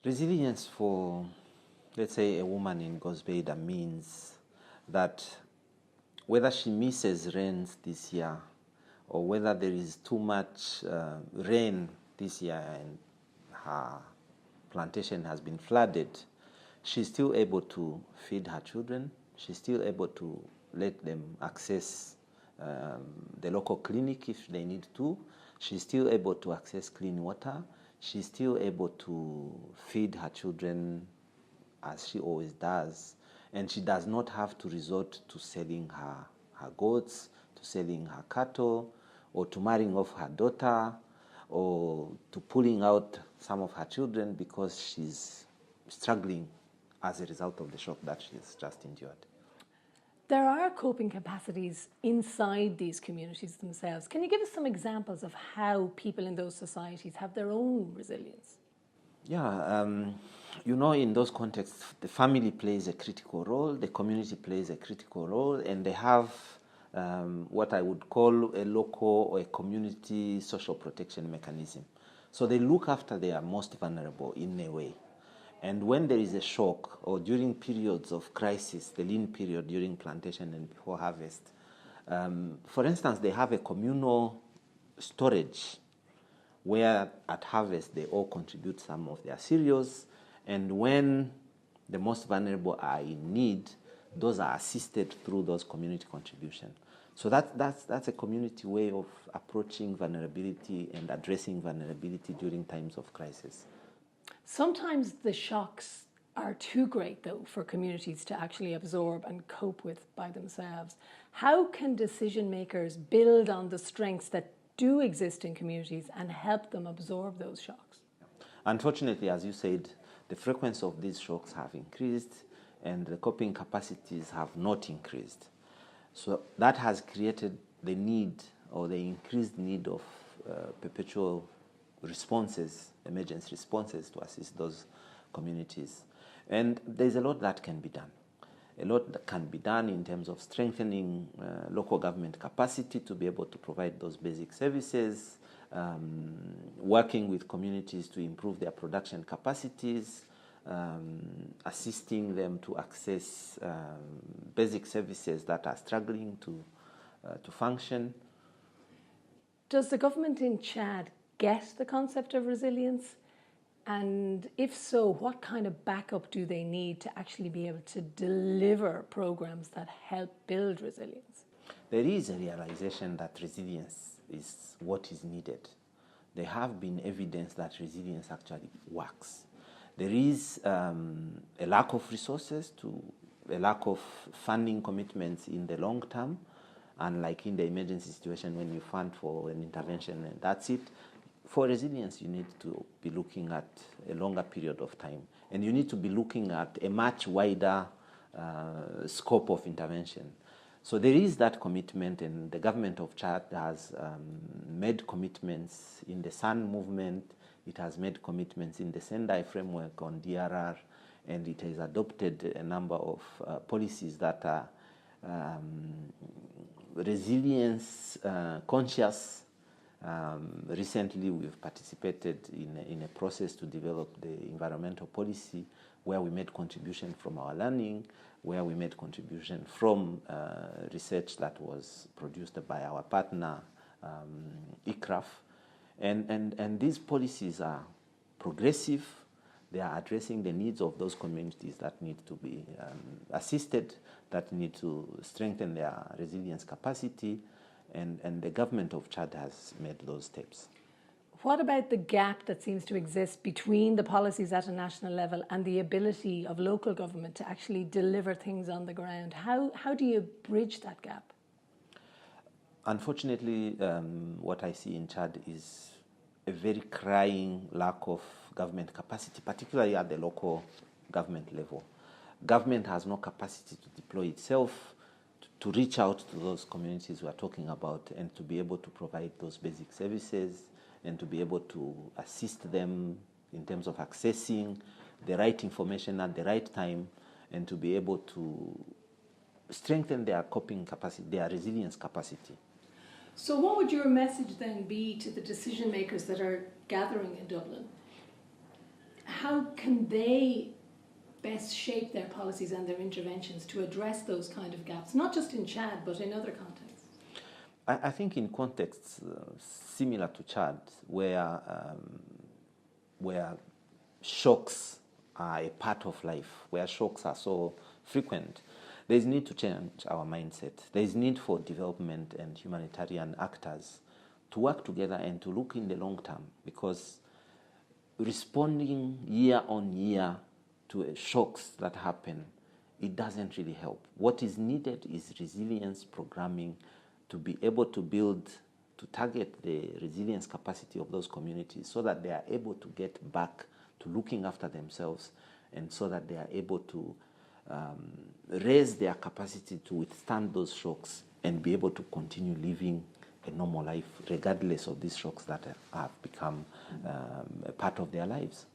Resilience for, let's say, a woman in Gosbeda means that whether she misses rains this year or whether there is too much rain this year and her plantation has been flooded, she's still able to feed her children. She's still able to let them access the local clinic if they need to. She's still able to access clean water. She's still able to feed her children as she always does. And she does not have to resort to selling her goats, to selling her cattle, or to marrying off her daughter, or to pulling out some of her children because she's struggling as a result of the shock that she's just endured. There are coping capacities inside these communities themselves. Can you give us some examples of how people in those societies have their own resilience? Yeah, in those contexts, the family plays a critical role, the community plays a critical role, and they have what I would call a local or a community social protection mechanism. So they look after their most vulnerable in a way. And when there is a shock or during periods of crisis, the lean period during plantation and before harvest, for instance, they have a communal storage where at harvest they all contribute some of their cereals, and when the most vulnerable are in need, those are assisted through those community contributions. So that's a community way of approaching vulnerability and addressing vulnerability during times of crisis. Sometimes the shocks are too great, though, for communities to actually absorb and cope with by themselves. How can decision makers build on the strengths that do exist in communities and help them absorb those shocks? Unfortunately, as you said, the frequency of these shocks have increased and the coping capacities have not increased. So that has created the need or the increased need of perpetual responses, emergency responses to assist those communities. And there's a lot that can be done. A lot that can be done in terms of strengthening local government capacity to be able to provide those basic services, working with communities to improve their production capacities, assisting them to access basic services that are struggling to function. Does the government in Chad get the concept of resilience? And if so, what kind of backup do they need to actually be able to deliver programs that help build resilience? There is a realization that resilience is what is needed. There have been evidence that resilience actually works. There is a lack of resources, a lack of funding commitments in the long term, unlike in the emergency situation when you fund for an intervention and that's it. For resilience, you need to be looking at a longer period of time, and you need to be looking at a much wider scope of intervention. So there is that commitment, and the government of Chad has made commitments in the SUN movement. It has made commitments in the Sendai framework on DRR, and it has adopted a number of policies that are resilience conscious. Recently, we've participated in a process to develop the environmental policy where we made contribution from our learning, where we made contribution from research that was produced by our partner, ICRAF. And these policies are progressive. They are addressing the needs of those communities that need to be assisted, that need to strengthen their resilience capacity. And the government of Chad has made those steps. What about the gap that seems to exist between the policies at a national level and the ability of local government to actually deliver things on the ground? How do you bridge that gap? Unfortunately, what I see in Chad is a very crying lack of government capacity, particularly at the local government level. Government has no capacity to deploy itself, to reach out to those communities we are talking about, and to be able to provide those basic services and to be able to assist them in terms of accessing the right information at the right time, and to be able to strengthen their coping capacity, their resilience capacity. So what would your message then be to the decision makers that are gathering in Dublin? how can they best shape their policies and their interventions to address those kind of gaps, not just in Chad, but in other contexts? I think in contexts similar to Chad, where shocks are a part of life, where shocks are so frequent, there is need to change our mindset. There is need for development and humanitarian actors to work together and to look in the long term, because responding year on year to shocks that happen, it doesn't really help. What is needed is resilience programming to be able to build, to target the resilience capacity of those communities so that they are able to get back to looking after themselves, and so that they are able to raise their capacity to withstand those shocks and be able to continue living a normal life regardless of these shocks that have become a part of their lives.